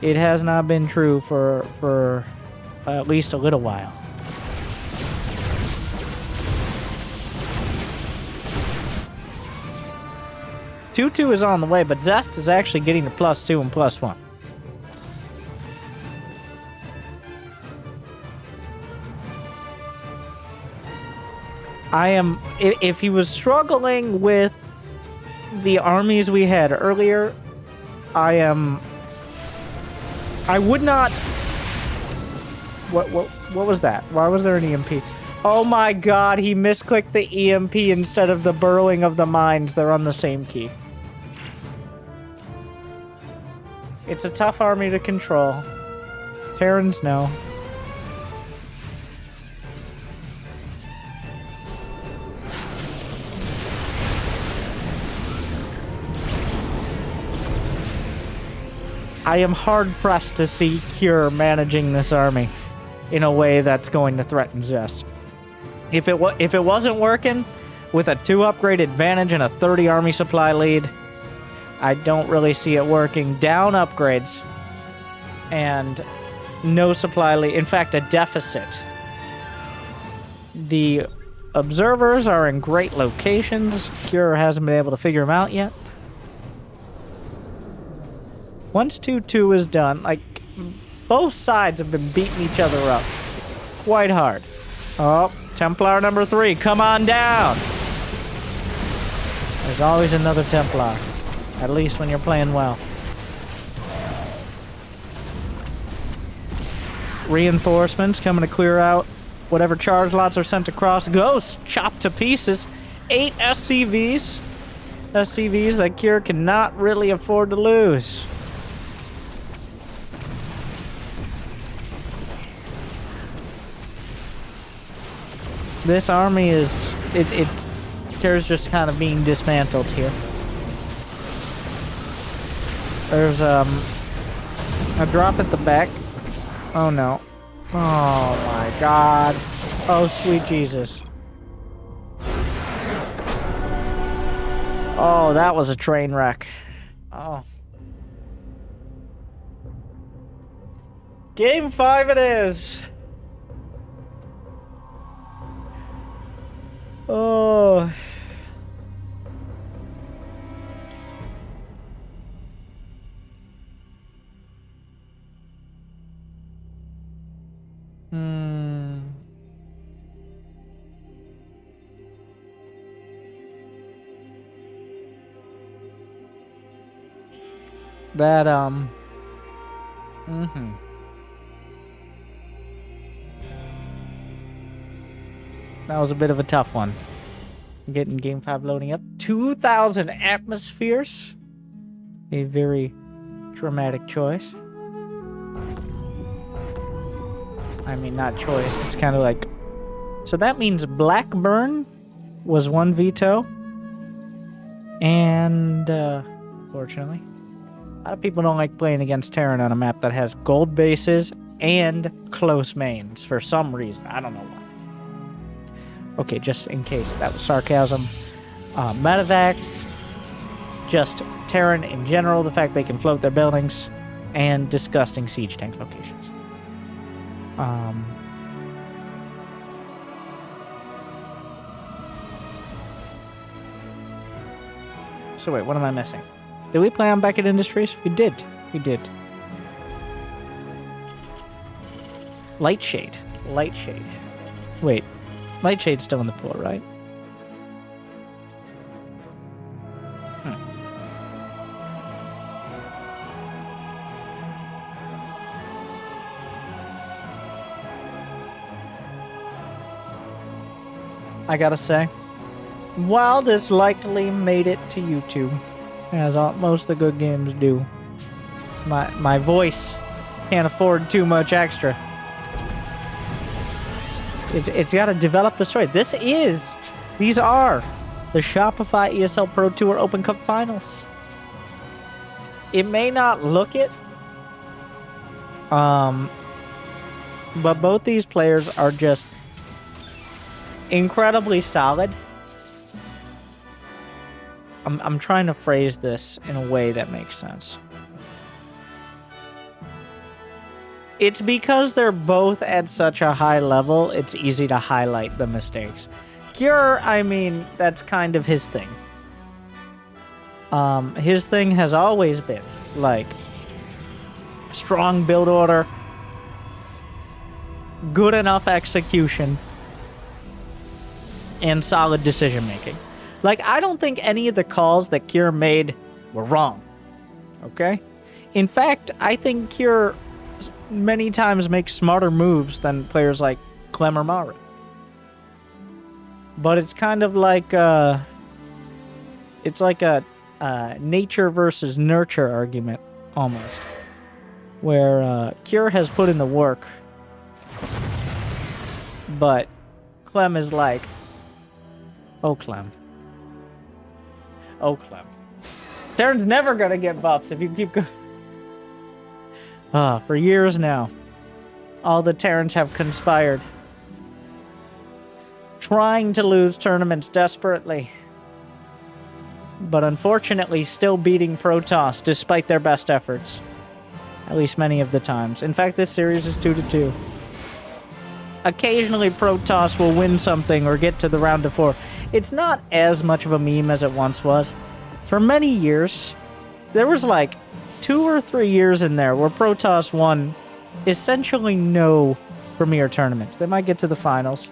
It has not been true for at least a little while. Tutu is on the way, but Zest is actually getting the +2 and +1. If he was struggling with the armies we had earlier, I would not... What was that? Why was there an EMP? Oh my god, he misclicked the EMP instead of the burrowing of the mines. They're on the same key. It's a tough army to control. Terrans know. I am hard-pressed to see Cure managing this army in a way that's going to threaten Zest. If it wasn't working with a 2 upgrade advantage and a 30 army supply lead, I don't really see it working. Down upgrades and no supply lead. In fact, a deficit. The observers are in great locations. Cure hasn't been able to figure them out yet. Once 2-2 is done, like, both sides have been beating each other up quite hard. Oh, Templar number 3, come on down! There's always another Templar. At least when you're playing well. Reinforcements coming to clear out whatever charge lots are sent across. Ghosts chopped to pieces. 8 SCVs. SCVs that Cure cannot really afford to lose. This army is... There's just kind of being dismantled here. There's, a drop at the back. Oh, no. Oh, my God. Oh, sweet Jesus. Oh, that was a train wreck. Oh. Game 5 it is. Oh. That, That was a bit of a tough one. Getting Game 5 loading up. 2,000 atmospheres. A very dramatic choice. I mean, not choice. It's kind of like... So that means Blackburn was one veto. And, fortunately, a lot of people don't like playing against Terran on a map that has gold bases and close mains for some reason. I don't know why. Okay, just in case that was sarcasm. Medevacs, just Terran in general, the fact they can float their buildings, and disgusting siege tank locations. So wait, what am I missing? Did we play on Beckett Industries? We did. We did. Lightshade. Lightshade. Wait. Lightshade's still in the pool, right? I gotta say, while this likely made it to YouTube, as most of the good games do, my voice can't afford too much extra. It's got to develop the story. These are the Shopify ESL Pro Tour Open Cup Finals. It may not look it, but both these players are just incredibly solid. I'm trying to phrase this in a way that makes sense. It's because they're both at such a high level, it's easy to highlight the mistakes. Cure, I mean, that's kind of his thing. His thing has always been, like, strong build order, good enough execution, and solid decision making. Like, I don't think any of the calls that Cure made were wrong. Okay? In fact, I think Cure many times makes smarter moves than players like Clem or Maru. But it's kind of like it's like a nature versus nurture argument, almost. Where Cure has put in the work, but Clem is like, oh, Clem. Oh, Clem. Terran's never gonna get buffs if you keep going. For years now, all the Terrans have conspired, trying to lose tournaments desperately, but unfortunately still beating Protoss despite their best efforts, at least many of the times. In fact, this series is 2-2. Occasionally Protoss will win something or get to the round of 4. It's not as much of a meme as it once was. For many years, there was like 2 or 3 years in there where Protoss won essentially no premier tournaments. They might get to the finals,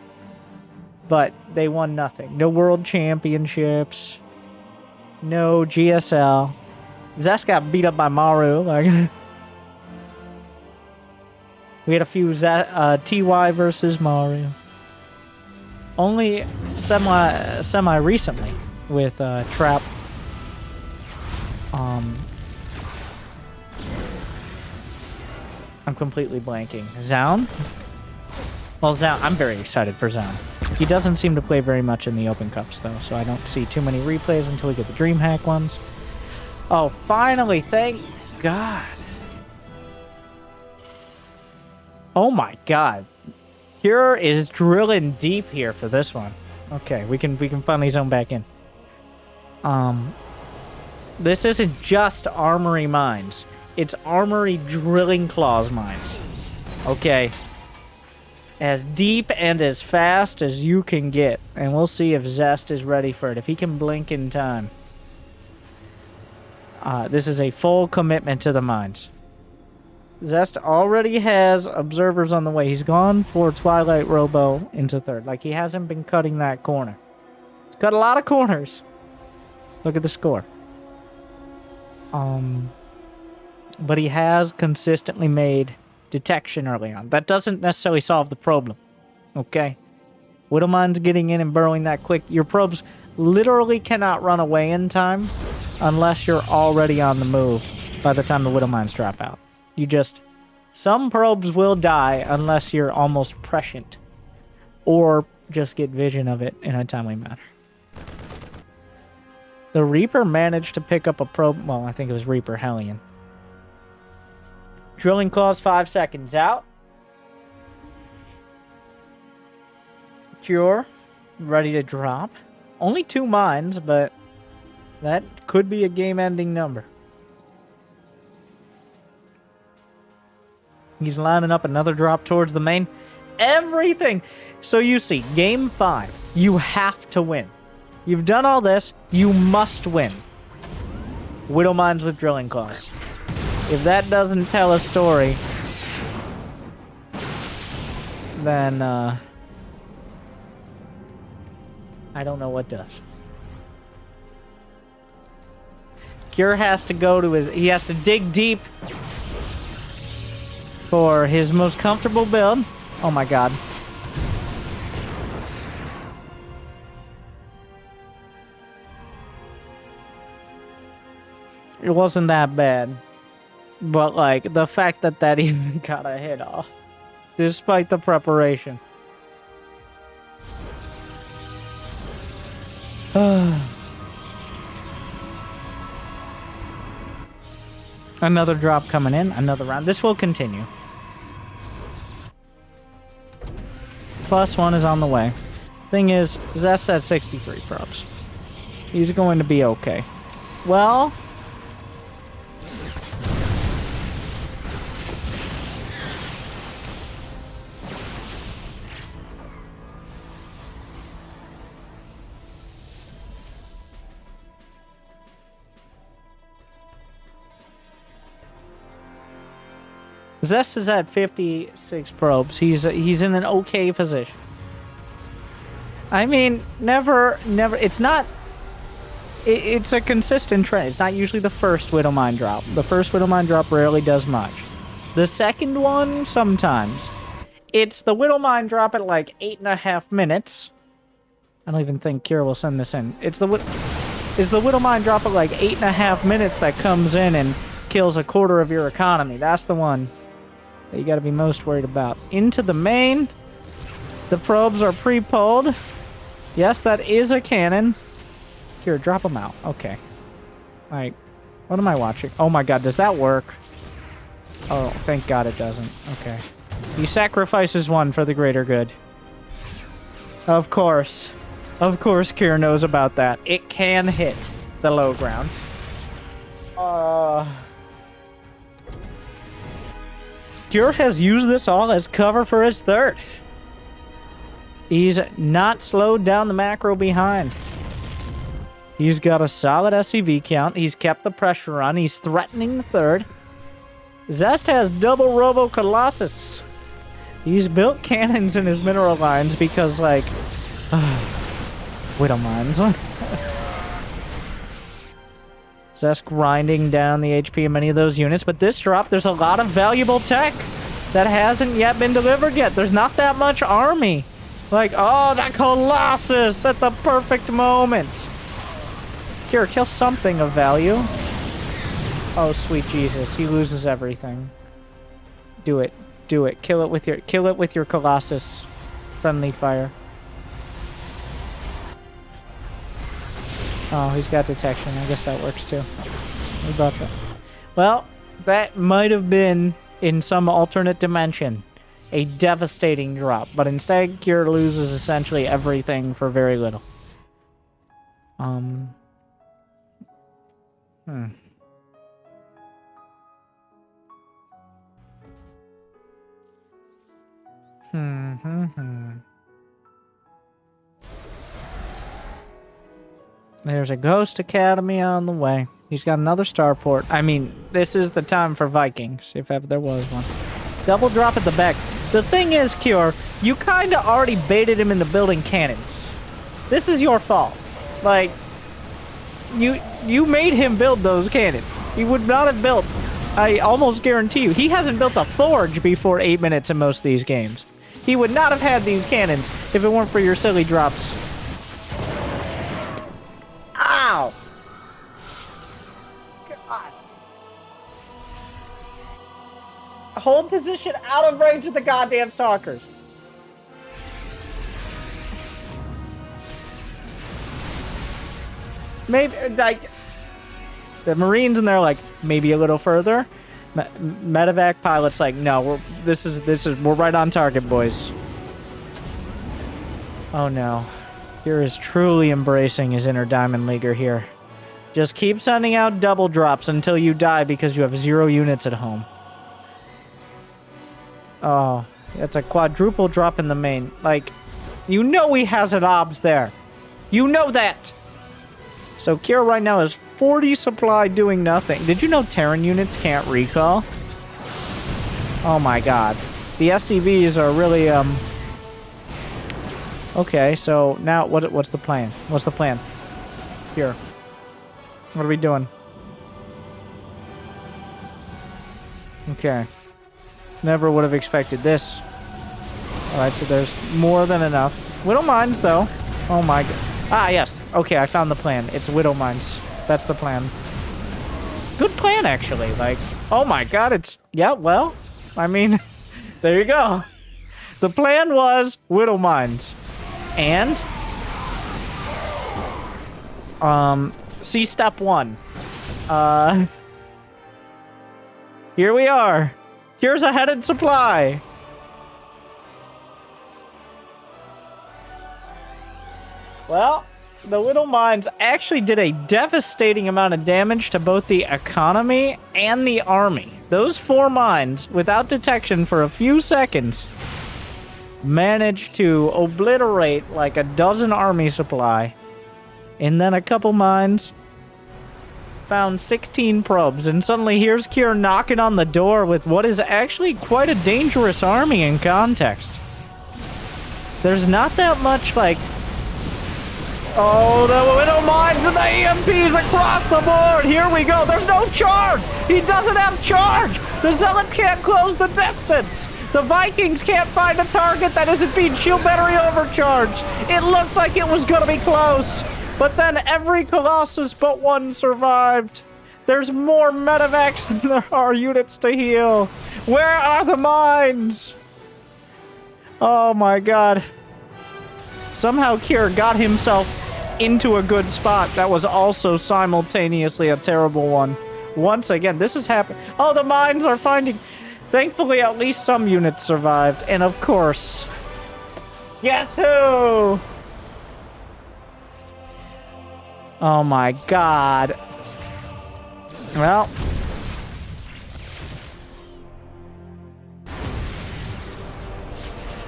but they won nothing. No world championships, no GSL. Zest got beat up by Maru. Like, we had a few TY versus Maru. Only semi recently with Trap. I'm completely blanking. Zaun? Well, Zaun, I'm very excited for Zaun. He doesn't seem to play very much in the Open Cups, though, so I don't see too many replays until we get the DreamHack ones. Oh, finally, thank God. Oh my God. Cure is drilling deep here for this one. Okay, we can finally zone back in. This isn't just Armory Mines. It's Armory Drilling Claws Mines. Okay. As deep and as fast as you can get. And we'll see if Zest is ready for it. If he can blink in time. This is a full commitment to the mines. Zest already has observers on the way. He's gone for Twilight Robo into third. Like, he hasn't been cutting that corner. He's cut a lot of corners. Look at the score. But he has consistently made detection early on. That doesn't necessarily solve the problem. Okay? Widowmine's getting in and burrowing that quick. Your probes literally cannot run away in time unless you're already on the move by the time the Widowmines drop out. You just... Some probes will die unless you're almost prescient. Or just get vision of it in a timely manner. The Reaper managed to pick up a probe... Well, I think it was Reaper Hellion. Drilling Claws 5 seconds out. Cure. Ready to drop. Only 2 mines, but that could be a game-ending number. He's lining up another drop towards the main. Everything. So you see, game 5. You have to win. You've done all this. You must win. Widow Mines with Drilling Claws. If that doesn't tell a story, then I don't know what does. Cure has to go to his... He has to dig deep for his most comfortable build. Oh my God. It wasn't that bad. But, like, the fact that that even got a hit off. Despite the preparation. Another drop coming in. Another round. This will continue. +1 is on the way. Thing is, Zest at 63 probes. He's going to be okay. Well... Zest is at 56 probes. He's in an okay position. I mean, never. It's not. It's a consistent trend. It's not usually the first Widow Mine drop. The first Widow Mine drop rarely does much. The second one, sometimes. It's the Widow Mine drop at like 8.5 minutes. I don't even think Kira will send this in. It's the Widow Mine drop at like 8.5 minutes that comes in and kills a quarter of your economy. That's the one that you got to be most worried about. Into the main. The probes are pre-pulled. Yes, that is a cannon. Here, drop them out. Okay. Like, what am I watching? Oh my God, does that work? Oh, thank God it doesn't. Okay. He sacrifices one for the greater good. Of course. Of course Kira knows about that. It can hit the low ground. Cure has used this all as cover for his third. He's not slowed down the macro behind. He's got a solid SCV count. He's kept the pressure on. He's threatening the third. Zest has double Robo Colossus. He's built cannons in his mineral lines because, like, Widow Mines. Zest grinding down the HP of many of those units, but this drop, there's a lot of valuable tech that hasn't yet been delivered yet. There's not that much army. Like, oh, that Colossus at the perfect moment. Kira, kill something of value. Oh, sweet Jesus, he loses everything. Do it. Do it. Kill it with your Colossus friendly fire. Oh, he's got detection. I guess that works too. What about that? Well, that might have been, in some alternate dimension, a devastating drop. But instead, Cure loses essentially everything for very little. There's a Ghost Academy on the way. He's got another starport. I mean, this is the time for Vikings, if ever there was one. Double drop at the back. The thing is, Cure, you kind of already baited him into building cannons. This is your fault. Like, you made him build those cannons. He would not have built, I almost guarantee you, he hasn't built a forge before 8 minutes in most of these games. He would not have had these cannons if it weren't for your silly drops. Ow! God. Hold position out of range of the goddamn stalkers. Maybe, like, the Marines in there, like, maybe a little further. Medevac pilot's like, no, we're right on target, boys. Oh no. Here is truly embracing his inner Diamond Leaguer here. Just keep sending out double drops until you die because you have 0 units at home. Oh, it's a quadruple drop in the main. Like, you know he has an obs there. You know that. So Kira right now is 40 supply doing nothing. Did you know Terran units can't recall? Oh my god. The SCVs are really, Okay, so now what's the plan? What's the plan? Here. What are we doing? Okay. Never would have expected this. Alright, so there's more than enough. Widow mines, though. Oh my god. Ah, yes. Okay, I found the plan. It's Widow mines. That's the plan. Good plan, actually. Like, oh my god, it's... Yeah, well, I mean, there you go. The plan was Widow mines. And... see step 1. Here we are. Here's a headed supply. Well, the Widow mines actually did a devastating amount of damage to both the economy and the army. Those 4 mines, without detection for a few seconds, managed to obliterate like a dozen army supply. And then a couple mines found 16 probes, and suddenly here's Kier knocking on the door with what is actually quite a dangerous army in context. There's not that much, like... Oh, the Widow mines and the EMPs across the board! Here we go! There's no charge! He doesn't have charge! The Zealots can't close the distance! The Vikings can't find a target that isn't being shield battery overcharged! It looked like it was gonna be close! But then every Colossus but one survived. There's more medevacs than there are units to heal. Where are the mines? Oh my god. Somehow Kier got himself into a good spot that was also simultaneously a terrible one. Once again, this is happening. Oh, the mines are finding... Thankfully, at least some units survived. And of course... Guess who? Oh my god. Well.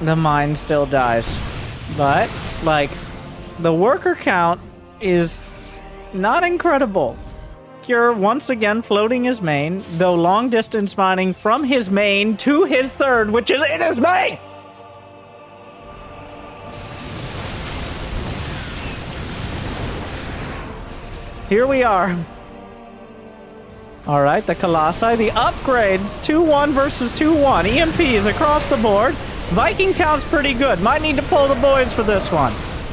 The mine still dies. But, like, the worker count is not incredible. Cure once again floating his main, though long distance mining from his main to his third, which is in his main! Here we are. Alright, the Colossi, the upgrades, 2-1 versus 2-1. EMPs across the board. Viking count's pretty good. Might need to pull the boys for this one.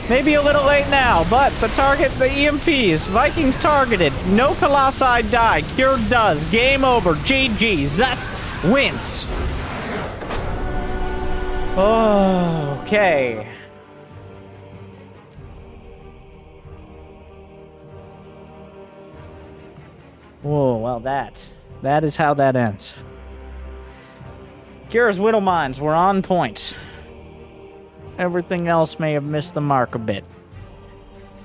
Maybe a little late now, but the target, the EMPs. Vikings targeted. No Colossi die. Cure does. Game over. GG. Zest wins. Okay. Whoa, well, that is how that ends. Kira's Whittle Mines were on point. Everything else may have missed the mark a bit.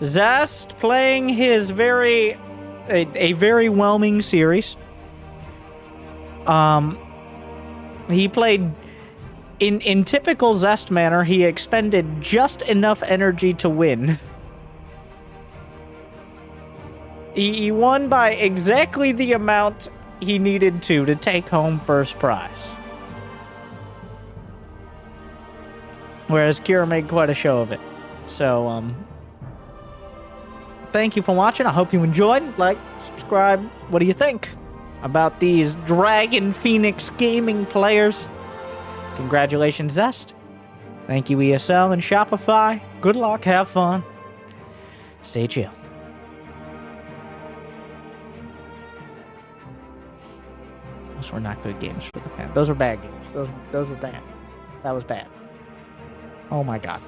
Zest playing his a very whelming series. He played in typical Zest manner. He expended just enough energy to win. He won by exactly the amount he needed to take home first prize. Whereas Kira made quite a show of it. So, thank you for watching. I hope you enjoyed. Like, subscribe. What do you think about these Dragon Phoenix gaming players? Congratulations, Zest. Thank you, ESL and Shopify. Good luck. Have fun. Stay chill. Those were not good games for the fans. Those were bad games. Those were bad. That was bad. Oh my god.